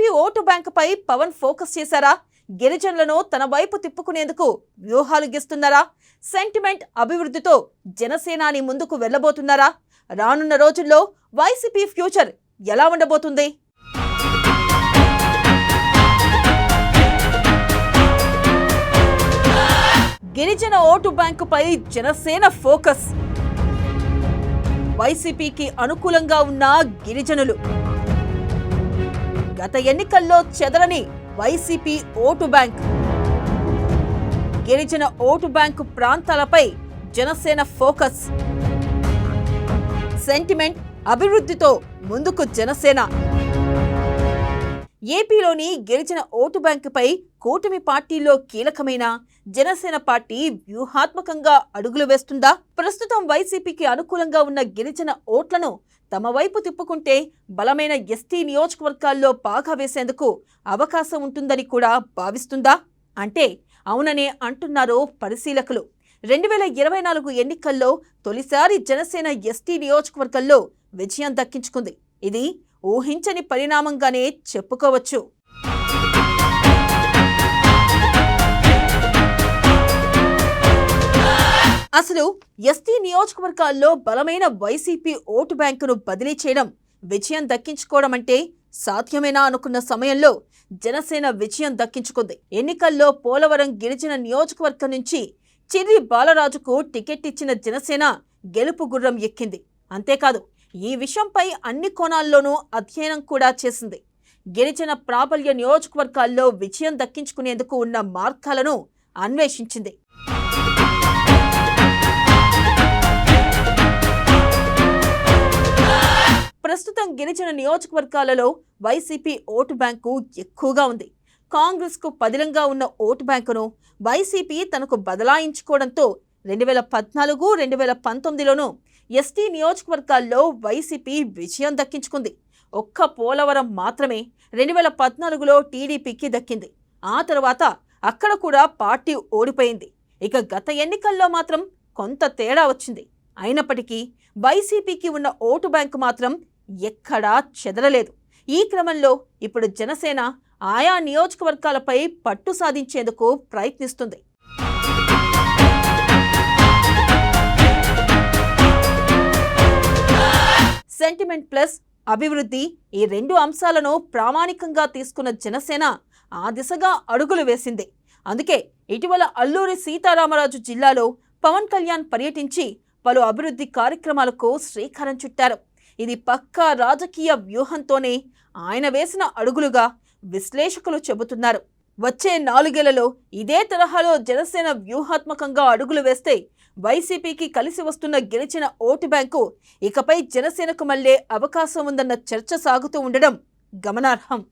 YCP vote బ్యాంకుపై Pawan focus చేశారా? గిరిజనులను తన వైపు తిప్పుకునేందుకు వ్యూహాలు గీస్తున్నారా? సెంటిమెంట్ అభివృద్ధితో జనసేనాని ముందుకు వెళ్లబోతున్నారా? రానున్న రోజుల్లో వైసీపీ ఫ్యూచర్ ఎలా ఉండబోతుంది? గిరిజన ఓటు బ్యాంకుపై జనసేన ఫోకస్. వైసీపీకి అనుకూలంగా ఉన్న గిరిజనులు. గత ఎన్నికల్లో చెదరని వైసీపీ ఓటు బ్యాంక్. గిరిజన ఓటు బ్యాంకు ప్రాంతాలపై జనసేన ఫోకస్. సెంటిమెంట్ అభివృద్ధితో ముందుకు జనసేన. ఏపీలోని గిరిజన ఓటు బ్యాంకుపై కూటమి పార్టీలో కీలకమైన జనసేన పార్టీ వ్యూహాత్మకంగా అడుగులు వేస్తుందా? ప్రస్తుతం వైసీపీకి అనుకూలంగా ఉన్న గిరిజన ఓట్లను తమ వైపు తిప్పుకుంటే బలమైన ఎస్టీ నియోజకవర్గాల్లో పాగా వేసేందుకు అవకాశం ఉంటుందని కూడా భావిస్తుందా? అంటే అవుననే అంటున్నారు పరిశీలకులు. 2024 ఎన్నికల్లో తొలిసారి జనసేన ఎస్టీ నియోజకవర్గంలో విజయం దక్కించుకుంది. ఇది ఊహించని పరిణామంగానే చెప్పుకోవచ్చు. అసలు ఎస్టీ నియోజకవర్గాల్లో బలమైన వైసీపీ ఓటు బ్యాంకును బదిలీ చేయడం, విజయం దక్కించుకోవడం అంటే సాధ్యమేనా అనుకున్న సమయంలో జనసేన విజయం దక్కించుకుంది. ఎన్నికల్లో పోలవరం గిరిజన నియోజకవర్గం నుంచి చిర్రి బాలరాజుకు టికెట్ ఇచ్చిన జనసేన గెలుపు గుర్రం ఎక్కింది. అంతేకాదు, ఈ విషయంపై అన్ని కోణాల్లోనూ అధ్యయనం కూడా చేసింది. గిరిజన ప్రాబల్య నియోజకవర్గాల్లో విజయం దక్కించుకునేందుకు ఉన్న మార్గాలను అన్వేషించింది. ప్రస్తుతం గిరిజన నియోజకవర్గాలలో వైసీపీ ఓటు బ్యాంకు ఎక్కువగా ఉంది. కాంగ్రెస్కు పదిలంగా ఉన్న ఓటు బ్యాంకును వైసీపీ తనకు బదలాయించుకోవడంతో 2014, 2019లోనూ ఎస్టీ నియోజకవర్గాల్లో వైసీపీ విజయం దక్కించుకుంది. ఒక్క పోలవరం మాత్రమే 2014లో టీడీపీకి దక్కింది. ఆ తర్వాత అక్కడ కూడా పార్టీ ఓడిపోయింది. ఇక గత ఎన్నికల్లో మాత్రం కొంత తేడా వచ్చింది. అయినప్పటికీ వైసీపీకి ఉన్న ఓటు బ్యాంకు మాత్రం ఎక్కడా చెదరలేదు. ఈ క్రమంలో ఇప్పుడు జనసేన ఆయా నియోజకవర్గాలపై పట్టు సాధించేందుకు ప్రయత్నిస్తుంది. సెంటిమెంట్ ప్లస్ అభివృద్ధి, ఈ రెండు అంశాలను ప్రామాణికంగా తీసుకున్న జనసేన ఆ దిశగా అడుగులు వేసింది. అందుకే ఇటీవల అల్లూరి సీతారామరాజు జిల్లాలో పవన్ కళ్యాణ్ పర్యటించి పలు అభివృద్ధి కార్యక్రమాలకు శ్రీకారం చుట్టారు. ఇది పక్కా రాజకీయ వ్యూహంతోనే ఆయన వేసిన అడుగులుగా విశ్లేషకులు చెబుతున్నారు. వచ్చే 4 ఏళ్లలో ఇదే తరహాలో జనసేన వ్యూహాత్మకంగా అడుగులు వేస్తే వైసీపీకి కలిసి వస్తున్న గిరిజన ఓటు బ్యాంకు ఇకపై జనసేనకు మళ్లే అవకాశం ఉందన్న చర్చ సాగుతూ ఉండడం గమనార్హం.